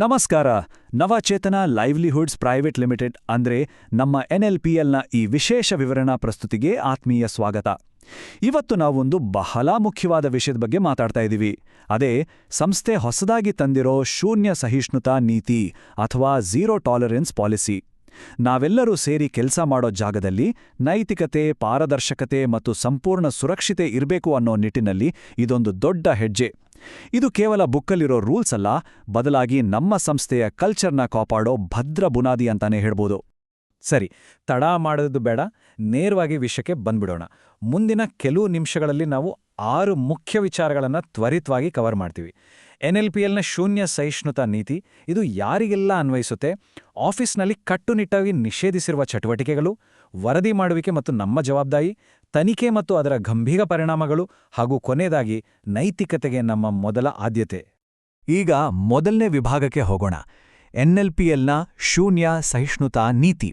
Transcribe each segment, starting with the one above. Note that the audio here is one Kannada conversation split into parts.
ನಮಸ್ಕಾರ. ನವಚೇತನ ಲೈವ್ಲಿಹುಡ್ಸ್ ಪ್ರೈವೇಟ್ ಲಿಮಿಟೆಡ್ ಅಂದ್ರೆ ನಮ್ಮ NLPLನ ಈ ವಿಶೇಷ ವಿವರಣಾ ಪ್ರಸ್ತುತಿಗೆ ಆತ್ಮೀಯ ಸ್ವಾಗತ. ಇವತ್ತು ನಾವೊಂದು ಬಹಳ ಮುಖ್ಯವಾದ ವಿಷಯದ ಬಗ್ಗೆ ಮಾತಾಡ್ತಾ ಇದ್ದೀವಿ. ಅದೇ ಸಂಸ್ಥೆ ಹೊಸದಾಗಿ ತಂದಿರೋ ಶೂನ್ಯ ಸಹಿಷ್ಣುತಾ ನೀತಿ ಅಥವಾ ಝೀರೋ ಟಾಲರೆನ್ಸ್ ಪಾಲಿಸಿ. ನಾವೆಲ್ಲರೂ ಸೇರಿ ಕೆಲಸ ಮಾಡೋ ಜಾಗದಲ್ಲಿ ನೈತಿಕತೆ, ಪಾರದರ್ಶಕತೆ ಮತ್ತು ಸಂಪೂರ್ಣ ಸುರಕ್ಷತೆ ಇರಬೇಕು ಅನ್ನೋ ನಿಟ್ಟಿನಲ್ಲಿ ಇದೊಂದು ದೊಡ್ಡ ಹೆಜ್ಜೆ. ಇದು ಕೇವಲ ಬುಕ್ಕಲ್ಲಿರೋ ರೂಲ್ಸ್ ಅಲ್ಲ, ಬದಲಾಗಿ ನಮ್ಮ ಸಂಸ್ಥೆಯ ಕಲ್ಚರ್ನ ಕಾಪಾಡೋ ಭದ್ರ ಬುನಾದಿ ಅಂತಾನೆ ಹೇಳ್ಬೋದು. ಸರಿ, ತಡ ಮಾಡೋದು ಬೇಡ, ನೇರವಾಗಿ ವಿಷಯಕ್ಕೆ ಬಂದ್ಬಿಡೋಣ. ಮುಂದಿನ ಕೆಲವು ನಿಮಿಷಗಳಲ್ಲಿ ನಾವು 6 ಮುಖ್ಯ ವಿಚಾರಗಳನ್ನು ತ್ವರಿತವಾಗಿ ಕವರ್ ಮಾಡ್ತೀವಿ. NLPLನ ಶೂನ್ಯ ಸಹಿಷ್ಣುತಾ ನೀತಿ, ಇದು ಯಾರಿಗೆಲ್ಲ ಅನ್ವಯಿಸುತ್ತೆ, ಆಫೀಸ್ನಲ್ಲಿ ಕಟ್ಟುನಿಟ್ಟಾಗಿ ನಿಷೇಧಿಸಿರುವ ಚಟುವಟಿಕೆಗಳು, ವರದಿ ಮಾಡುವಿಕೆ ಮತ್ತು ನಮ್ಮ ಜವಾಬ್ದಾರಿ, ತನಿಖೆ ಮತ್ತು ಅದರ ಗಂಭೀರ ಪರಿಣಾಮಗಳು, ಹಾಗೂ ಕೊನೆಯದಾಗಿ ನೈತಿಕತೆಗೆ ನಮ್ಮ ಮೊದಲ ಆದ್ಯತೆ. ಈಗ ಮೊದಲನೇ ವಿಭಾಗಕ್ಕೆ ಹೋಗೋಣ. NLPLನ ಶೂನ್ಯ ಸಹಿಷ್ಣುತಾ ನೀತಿ.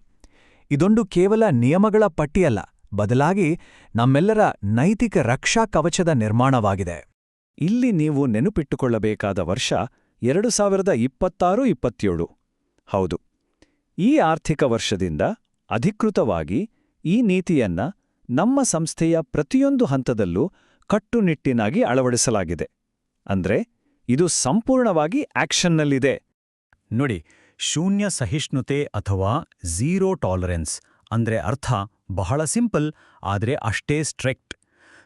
ಇದೊಂದು ಕೇವಲ ನಿಯಮಗಳ ಪಟ್ಟಿಯಲ್ಲ, ಬದಲಾಗಿ ನಮ್ಮೆಲ್ಲರ ನೈತಿಕ ರಕ್ಷಾ ಕವಚದ ನಿರ್ಮಾಣವಾಗಿದೆ. ಇಲ್ಲಿ ನೀವು ನೆನಪಿಟ್ಟುಕೊಳ್ಳಬೇಕಾದ ವರ್ಷ 2026-27. ಹೌದು, ಈ ಆರ್ಥಿಕ ವರ್ಷದಿಂದ ಅಧಿಕೃತವಾಗಿ ಈ ನೀತಿಯನ್ನ ನಮ್ಮ ಸಂಸ್ಥೆಯ ಪ್ರತಿಯೊಂದು ಹಂತದಲ್ಲೂ ಕಟ್ಟುನಿಟ್ಟಿನಾಗಿ ಅಳವಡಿಸಲಾಗಿದೆ. ಅಂದ್ರೆ ಇದು ಸಂಪೂರ್ಣವಾಗಿ ಆಕ್ಷನ್ನಲ್ಲಿದೆ. ನೋಡಿ, ಶೂನ್ಯ ಸಹಿಷ್ಣುತೆ ಅಥವಾ ಝೀರೋ ಟಾಲರೆನ್ಸ್ ಅಂದ್ರೆ ಅರ್ಥ ಬಹಳ ಸಿಂಪಲ್, ಆದರೆ ಅಷ್ಟೇ ಸ್ಟ್ರಿಕ್ಟ್.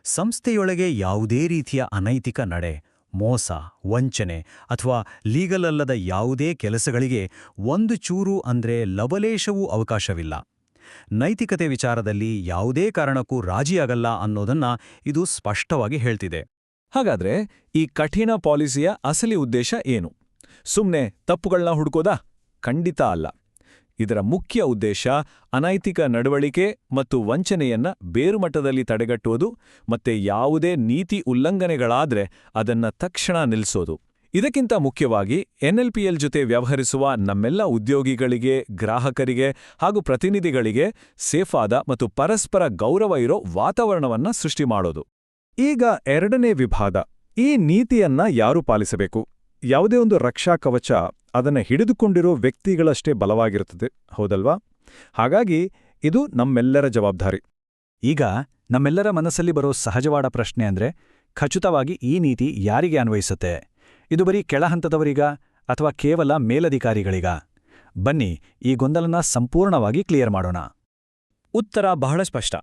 ಸಂಸ್ಥೆಯೊಳಗೆ ಯಾವುದೇ ರೀತಿಯ ಅನೈತಿಕ ನಡೆ, ಮೋಸ, ವಂಚನೆ ಅಥವಾ ಲೀಗಲ್ ಅಲ್ಲದ ಯಾವುದೇ ಕೆಲಸಗಳಿಗೆ ಒಂದು ಚೂರು ಅಂದ್ರೆ ಲವಲೇಶವೂ ಅವಕಾಶವಿಲ್ಲ. ನೈತಿಕತೆ ವಿಚಾರದಲ್ಲಿ ಯಾವುದೇ ಕಾರಣಕ್ಕೂ ರಾಜಿಯಾಗಲ್ಲ ಅನ್ನೋದನ್ನ ಇದು ಸ್ಪಷ್ಟವಾಗಿ ಹೇಳ್ತಿದೆ. ಹಾಗಾದ್ರೆ ಈ ಕಠಿಣ ಪಾಲಿಸಿಯ ಅಸಲಿ ಉದ್ದೇಶ ಏನು? ಸುಮ್ನೆ ತಪ್ಪುಗಳನ್ನ ಹುಡುಕೋದಾ? ಖಂಡಿತ ಅಲ್ಲ. ಇದರ ಮುಖ್ಯ ಉದ್ದೇಶ ಅನೈತಿಕ ನಡವಳಿಕೆ ಮತ್ತು ವಂಚನೆಯನ್ನ ಬೇರುಮಟ್ಟದಲ್ಲಿ ತಡೆಗಟ್ಟುವುದು ಮತ್ತೆ ಯಾವುದೇ ನೀತಿ ಉಲ್ಲಂಘನೆಗಳಾದ್ರೆ ಅದನ್ನ ತಕ್ಷಣ ನಿಲ್ಲಿಸೋದು. ಇದಕ್ಕಿಂತ ಮುಖ್ಯವಾಗಿ NLPL ಜೊತೆ ವ್ಯವಹರಿಸುವ ನಮ್ಮೆಲ್ಲ ಉದ್ಯೋಗಿಗಳಿಗೆ, ಗ್ರಾಹಕರಿಗೆ ಹಾಗೂ ಪ್ರತಿನಿಧಿಗಳಿಗೆ ಸೇಫಾದ ಮತ್ತು ಪರಸ್ಪರ ಗೌರವ ಇರೋ ವಾತಾವರಣವನ್ನ ಸೃಷ್ಟಿ ಮಾಡೋದು. ಈಗ ಎರಡನೇ ವಿಭಾಗ. ಈ ನೀತಿಯನ್ನ ಯಾರು ಪಾಲಿಸಬೇಕು? ಯಾವುದೇ ಒಂದು ರಕ್ಷಾ ಕವಚ ಅದನ್ನ ಹಿಡಿದುಕೊಂಡಿರೋ ವ್ಯಕ್ತಿಗಳಷ್ಟೇ ಬಲವಾಗಿರುತ್ತದೆ, ಹೌದಲ್ವಾ? ಹಾಗಾಗಿ ಇದು ನಮ್ಮೆಲ್ಲರ ಜವಾಬ್ದಾರಿ. ಈಗ ನಮ್ಮೆಲ್ಲರ ಮನಸ್ಸಲ್ಲಿ ಬರೋ ಸಹಜವಾದ ಪ್ರಶ್ನೆ ಅಂದ್ರೆ, ಖಚಿತವಾಗಿ ಈ ನೀತಿ ಯಾರಿಗೆ ಅನ್ವಯಿಸುತ್ತೆ? ಇದು ಬರೀ ಕೆಳಹಂತದವರಿಗ ಅಥವಾ ಕೇವಲ ಮೇಲಧಿಕಾರಿಗಳಿಗ? ಬನ್ನಿ ಈ ಗೊಂದಲನ ಸಂಪೂರ್ಣವಾಗಿ ಕ್ಲಿಯರ್ ಮಾಡೋಣ. ಉತ್ತರ ಬಹಳ ಸ್ಪಷ್ಟ.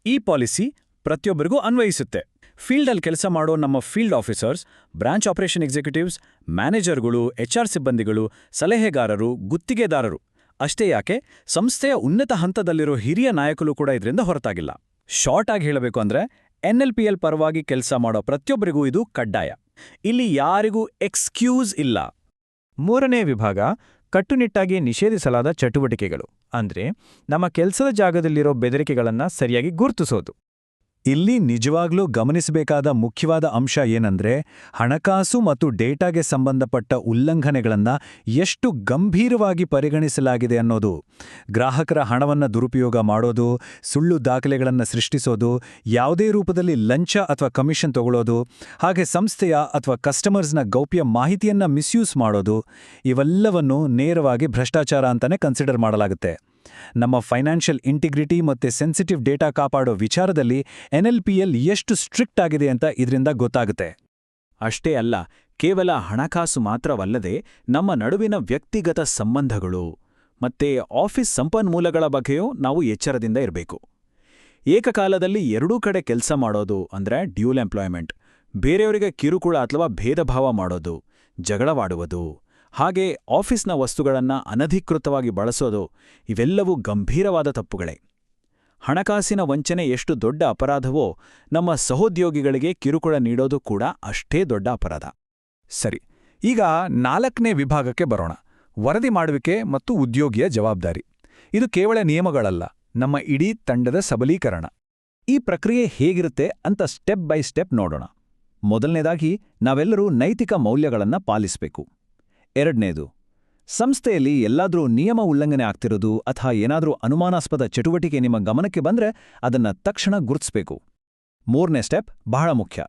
ಈ ಪಾಲಿಸಿ ಪ್ರತಿಯೊಬ್ಬರಿಗೂ ಅನ್ವಯಿಸುತ್ತೆ. ಫೀಲ್ಡಲ್ಲಿ ಕೆಲಸ ಮಾಡೋ ನಮ್ಮ ಫೀಲ್ಡ್ ಆಫೀಸರ್ಸ್, ಬ್ರಾಂಚ್ ಆಪರೇಷನ್ ಎಕ್ಸಿಕ್ಯೂಟಿವ್ಸ್, ಮ್ಯಾನೇಜರ್ಗಳು, HR ಸಿಬ್ಬಂದಿಗಳು, ಸಲಹೆಗಾರರು, ಗುತ್ತಿಗೆದಾರರು. ಅಷ್ಟೇ ಯಾಕೆ, ಸಂಸ್ಥೆಯ ಉನ್ನತ ಹಂತದಲ್ಲಿರೋ ಹಿರಿಯ ನಾಯಕರು ಕೂಡ ಇದರಿಂದ ಹೊರತಾಗಿಲ್ಲ. ಶಾರ್ಟ್ ಆಗಿ ಹೇಳಬೇಕು ಅಂದ್ರೆ, NLPL ಪರವಾಗಿ ಕೆಲಸ ಮಾಡೋ ಪ್ರತಿಯೊಬ್ಬರಿಗೂ ಇದು ಕಡ್ಡಾಯ. ಇಲ್ಲಿ ಯಾರಿಗೂ ಎಕ್ಸ್ಕ್ಯೂಸ್ ಇಲ್ಲ. ಮೂರನೇ ವಿಭಾಗ, ಕಟ್ಟುನಿಟ್ಟಾಗಿ ನಿಷೇಧಿಸಲಾದ ಚಟುವಟಿಕೆಗಳು. ಅಂದ್ರೆ ನಮ್ಮ ಕೆಲಸದ ಜಾಗದಲ್ಲಿರೋ ಬೆದರಿಕೆಗಳನ್ನ ಸರಿಯಾಗಿ ಗುರುತಿಸೋದು. ಇಲ್ಲಿ ನಿಜವಾಗ್ಲೂ ಗಮನಿಸಬೇಕಾದ ಮುಖ್ಯವಾದ ಅಂಶ ಏನಂದ್ರೆ, ಹಣಕಾಸು ಮತ್ತು ಡೇಟಾಗೆ ಸಂಬಂಧಪಟ್ಟ ಉಲ್ಲಂಘನೆಗಳನ್ನ ಎಷ್ಟು ಗಂಭೀರವಾಗಿ ಪರಿಗಣಿಸಲಾಗಿದೆ ಅನ್ನೋದು. ಗ್ರಾಹಕರ ಹಣವನ್ನ ದುರುಪಯೋಗ ಮಾಡೋದು, ಸುಳ್ಳು ದಾಖಲೆಗಳನ್ನು ಸೃಷ್ಟಿಸೋದು, ಯಾವುದೇ ರೂಪದಲ್ಲಿ ಲಂಚ ಅಥವಾ ಕಮಿಷನ್ ತಗೊಳ್ಳೋದು, ಹಾಗೆ ಸಂಸ್ಥೆಯ ಅಥವಾ ಕಸ್ಟಮರ್ಸ್ನ ಗೌಪ್ಯ ಮಾಹಿತಿಯನ್ನ ಮಿಸ್ಯೂಸ್ ಮಾಡೋದು, ಇವೆಲ್ಲವನ್ನೂ ನೇರವಾಗಿ ಭ್ರಷ್ಟಾಚಾರ ಅಂತಾನೆ ಕನ್ಸಿಡರ್ ಮಾಡಲಾಗುತ್ತೆ. ನಮ್ಮ ಫೈನಾನ್ಷಿಯಲ್ ಇಂಟಿಗ್ರಿಟಿ ಮತ್ತೆ ಸೆನ್ಸಿಟಿವ್ ಡೇಟಾ ಕಾಪಾಡೋ ವಿಚಾರದಲ್ಲಿ NLPL ಎಷ್ಟು ಸ್ಟ್ರಿಕ್ಟ್ ಆಗಿದೆ ಅಂತ ಇದರಿಂದ ಗೊತ್ತಾಗುತ್ತೆ. ಅಷ್ಟೇ ಅಲ್ಲ, ಕೇವಲ ಹಣಕಾಸು ಮಾತ್ರವಲ್ಲದೆ ನಮ್ಮ ನಡುವಿನ ವ್ಯಕ್ತಿಗತ ಸಂಬಂಧಗಳು ಮತ್ತೆ ಆಫೀಸ್ ಸಂಪನ್ಮೂಲಗಳ ಬಗ್ಗೆಯೂ ನಾವು ಎಚ್ಚರದಿಂದ ಇರಬೇಕು. ಏಕಕಾಲದಲ್ಲಿ ಎರಡೂ ಕಡೆ ಕೆಲಸ ಮಾಡೋದು ಅಂದ್ರೆ ಡ್ಯೂಲ್ ಎಂಪ್ಲಾಯ್ಮೆಂಟ್, ಬೇರೆಯವರಿಗೆ ಕಿರುಕುಳ ಅಥವಾ ಭೇದಭಾವ ಮಾಡೋದು, ಜಗಳವಾಡುವುದು, ಹಾಗೆ ಆಫೀಸ್ನ ವಸ್ತುಗಳನ್ನು ಅನಧಿಕೃತವಾಗಿ ಬಳಸೋದು, ಇವೆಲ್ಲವೂ ಗಂಭೀರವಾದ ತಪ್ಪುಗಳೇ. ಹಣಕಾಸಿನ ವಂಚನೆ ಎಷ್ಟು ದೊಡ್ಡ ಅಪರಾಧವೋ, ನಮ್ಮ ಸಹೋದ್ಯೋಗಿಗಳಿಗೆ ಕಿರುಕುಳ ನೀಡೋದು ಕೂಡ ಅಷ್ಟೇ ದೊಡ್ಡ ಅಪರಾಧ. ಸರಿ, ಈಗ 4ನೇ ವಿಭಾಗಕ್ಕೆ ಬರೋಣ. ವರದಿ ಮಾಡುವಿಕೆ ಮತ್ತು ಉದ್ಯೋಗಿಯ ಜವಾಬ್ದಾರಿ. ಇದು ಕೇವಲ ನಿಯಮಗಳಲ್ಲ, ನಮ್ಮ ಇಡೀ ತಂಡದ ಸಬಲೀಕರಣ. ಈ ಪ್ರಕ್ರಿಯೆ ಹೇಗಿರುತ್ತೆ ಅಂತ ಸ್ಟೆಪ್ ಬೈ ಸ್ಟೆಪ್ ನೋಡೋಣ. ಮೊದಲನೇದಾಗಿ, ನಾವೆಲ್ಲರೂ ನೈತಿಕ ಮೌಲ್ಯಗಳನ್ನು ಪಾಲಿಸಬೇಕು. ಎರಡನೇದು, ಸಂಸ್ಥೆಯಲ್ಲಿ ಎಲ್ಲಾದ್ರೂ ನಿಯಮ ಉಲ್ಲಂಘನೆ ಆಗ್ತಿರೋದು ಅಥವಾ ಏನಾದ್ರೂ ಅನುಮಾನಾಸ್ಪದ ಚಟುವಟಿಕೆ ನಿಮ್ಮ ಗಮನಕ್ಕೆ ಬಂದ್ರೆ ಅದನ್ನ ತಕ್ಷಣ ಗುರುತಿಸಬೇಕು. ಮೂರನೇ ಸ್ಟೆಪ್ ಬಹಳ ಮುಖ್ಯ.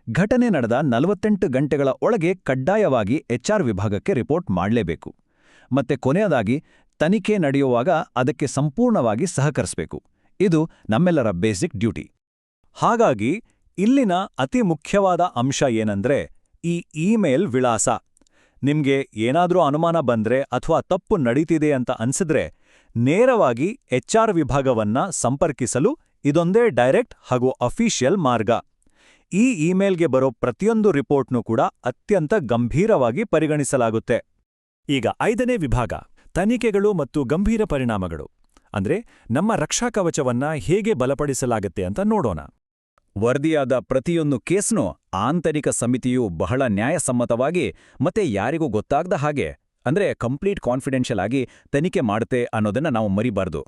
ಘಟನೆ ನಡೆದ 48 ಗಂಟೆಗಳ ಒಳಗೆ ಕಡ್ಡಾಯವಾಗಿ HR ವಿಭಾಗಕ್ಕೆ ರಿಪೋರ್ಟ್ ಮಾಡಲೇಬೇಕು. ಮತ್ತೆ ಕೊನೆಯದಾಗಿ, ತನಿಖೆ ನಡೆಯುವಾಗ ಅದಕ್ಕೆ ಸಂಪೂರ್ಣವಾಗಿ ಸಹಕರಿಸಬೇಕು. ಇದು ನಮ್ಮೆಲ್ಲರ ಬೇಸಿಕ್ ಡ್ಯೂಟಿ. ಹಾಗಾಗಿ ಇಲ್ಲಿನ ಅತಿ ಮುಖ್ಯವಾದ ಅಂಶ ಏನಂದ್ರೆ ಈ ಇಮೇಲ್ ವಿಳಾಸ. ನಿಮ್ಗೆ ಏನಾದ್ರೂ ಅನುಮಾನ ಬಂದ್ರೆ ಅಥವಾ ತಪ್ಪು ನಡೀತಿದೆ ಅಂತ ಅನ್ಸಿದ್ರೆ ನೇರವಾಗಿ HR ವಿಭಾಗವನ್ನ ಸಂಪರ್ಕಿಸಲು ಇದೊಂದೇ ಡೈರೆಕ್ಟ್ ಹಾಗೂ ಅಫಿಷಿಯಲ್ ಮಾರ್ಗ. ಈ ಇಮೇಲ್ಗೆ ಬರೋ ಪ್ರತಿಯೊಂದು ರಿಪೋರ್ಟ್ನೂ ಕೂಡ ಅತ್ಯಂತ ಗಂಭೀರವಾಗಿ ಪರಿಗಣಿಸಲಾಗುತ್ತೆ. ಈಗ 5ನೇ ವಿಭಾಗ, ತನಿಖೆಗಳು ಮತ್ತು ಗಂಭೀರ ಪರಿಣಾಮಗಳು. ಅಂದ್ರೆ ನಮ್ಮ ರಕ್ಷಾಕವಚವನ್ನ ಹೇಗೆ ಬಲಪಡಿಸಲಾಗುತ್ತೆ ಅಂತ ನೋಡೋಣ. ವರದಿಯಾದ ಪ್ರತಿಯೊಂದು ಕೇಸ್ನೂ ಆಂತರಿಕ ಸಮಿತಿಯು ಬಹಳ ನ್ಯಾಯಸಮ್ಮತವಾಗಿ ಮತ್ತೆ ಯಾರಿಗೂ ಗೊತ್ತಾಗದ ಹಾಗೆ, ಅಂದ್ರೆ ಕಂಪ್ಲೀಟ್ ಕಾನ್ಫಿಡೆನ್ಷಿಯಲ್ ಆಗಿ ತನಿಖೆ ಮಾಡುತ್ತೆ ಅನ್ನೋದನ್ನ ನಾವು ಮರಿಬಾರ್ದು.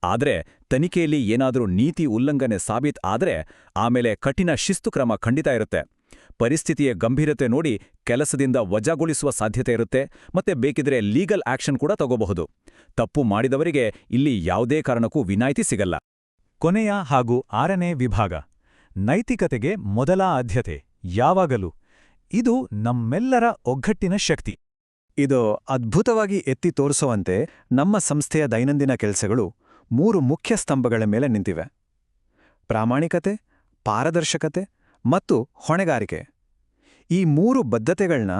ಆದ್ರೆ ತನಿಖೆಯಲ್ಲಿ ಏನಾದರೂ ನೀತಿ ಉಲ್ಲಂಘನೆ ಸಾಬೀತ್ ಆದ್ರೆ ಆಮೇಲೆ ಕಠಿಣ ಶಿಸ್ತು ಕ್ರಮ ಖಂಡಿತ ಇರುತ್ತೆ. ಪರಿಸ್ಥಿತಿಯ ಗಂಭೀರತೆ ನೋಡಿ ಕೆಲಸದಿಂದ ವಜಾಗೊಳಿಸುವ ಸಾಧ್ಯತೆ ಇರುತ್ತೆ, ಮತ್ತೆ ಬೇಕಿದ್ರೆ ಲೀಗಲ್ ಆಕ್ಷನ್ ಕೂಡ ತಗೋಬಹುದು. ತಪ್ಪು ಮಾಡಿದವರಿಗೆ ಇಲ್ಲಿ ಯಾವುದೇ ಕಾರಣಕ್ಕೂ ವಿನಾಯಿತಿ ಸಿಗಲ್ಲ. ಕೊನೆಯ ಹಾಗೂ 6ನೇ ವಿಭಾಗ, ನೈತಿಕತೆಗೆ ಮೊದಲ ಆದ್ಯತೆ ಯಾವಾಗಲೂ. ಇದು ನಮ್ಮೆಲ್ಲರ ಒಗ್ಗಟ್ಟಿನ ಶಕ್ತಿ. ಇದು ಅದ್ಭುತವಾಗಿ ಎತ್ತಿ ತೋರಿಸುವಂತೆ ನಮ್ಮ ಸಂಸ್ಥೆಯ ದೈನಂದಿನ ಕೆಲಸಗಳು 3 ಮುಖ್ಯ ಸ್ತಂಭಗಳ ಮೇಲೆ ನಿಂತಿವೆ: ಪ್ರಾಮಾಣಿಕತೆ, ಪಾರದರ್ಶಕತೆ ಮತ್ತು ಹೊಣೆಗಾರಿಕೆ. ಈ 3 ಬದ್ಧತೆಗಳನ್ನ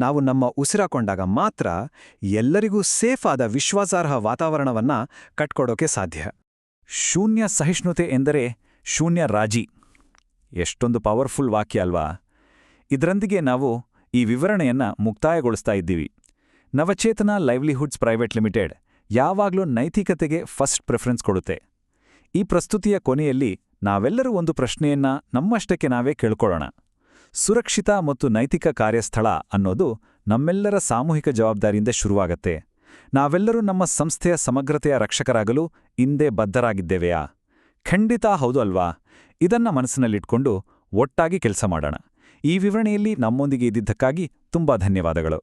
ನಾವು ನಮ್ಮ ಉಸಿರಾಕೊಂಡಾಗ ಮಾತ್ರ ಎಲ್ಲರಿಗೂ ಸೇಫ್ ಆದ ವಿಶ್ವಾಸಾರ್ಹ ವಾತಾವರಣವನ್ನ ಕಟ್ಕೊಡೋಕೆ ಸಾಧ್ಯ. ಶೂನ್ಯ ಸಹಿಷ್ಣುತೆ ಎಂದರೆ ಶೂನ್ಯ ರಾಜಿ. ಎಷ್ಟೊಂದು ಪವರ್ಫುಲ್ ವಾಕ್ಯ ಅಲ್ವಾ? ಇದರೊಂದಿಗೆ ನಾವು ಈ ವಿವರಣೆಯನ್ನ ಮುಕ್ತಾಯಗೊಳಿಸ್ತಾ ಇದ್ದೀವಿ. ನವಚೇತನ ಲೈವ್ಲಿಹುಡ್ಸ್ ಪ್ರೈವೇಟ್ ಲಿಮಿಟೆಡ್ ಯಾವಾಗಲೂ ನೈತಿಕತೆಗೆ ಫಸ್ಟ್ ಪ್ರಿಫರೆನ್ಸ್ ಕೊಡುತ್ತೆ. ಈ ಪ್ರಸ್ತುತಿಯ ಕೊನೆಯಲ್ಲಿ ನಾವೆಲ್ಲರೂ ಒಂದು ಪ್ರಶ್ನೆಯನ್ನ ನಮ್ಮಷ್ಟಕ್ಕೆ ನಾವೇ ಕೇಳ್ಕೊಳ್ಳೋಣ. ಸುರಕ್ಷಿತ ಮತ್ತು ನೈತಿಕ ಕಾರ್ಯಸ್ಥಳ ಅನ್ನೋದು ನಮ್ಮೆಲ್ಲರ ಸಾಮೂಹಿಕ ಜವಾಬ್ದಾರಿಯಿಂದ ಶುರುವಾಗತ್ತೆ. ನಾವೆಲ್ಲರೂ ನಮ್ಮ ಸಂಸ್ಥೆಯ ಸಮಗ್ರತೆಯ ರಕ್ಷಕರಾಗಲು ಇಂದೇ ಬದ್ಧರಾಗಿದ್ದೇವೆಯಾ? ಖಂಡಿತ ಹೌದು ಅಲ್ವಾ? ಇದನ್ನ ಮನಸ್ಸಿನಲ್ಲಿಟ್ಕೊಂಡು ಒಟ್ಟಾಗಿ ಕೆಲಸ ಮಾಡೋಣ. ಈ ವಿವರಣೆಯಲ್ಲಿ ನಮ್ಮೊಂದಿಗೆ ಇದ್ದಿದ್ದಕ್ಕಾಗಿ ತುಂಬಾ ಧನ್ಯವಾದಗಳು.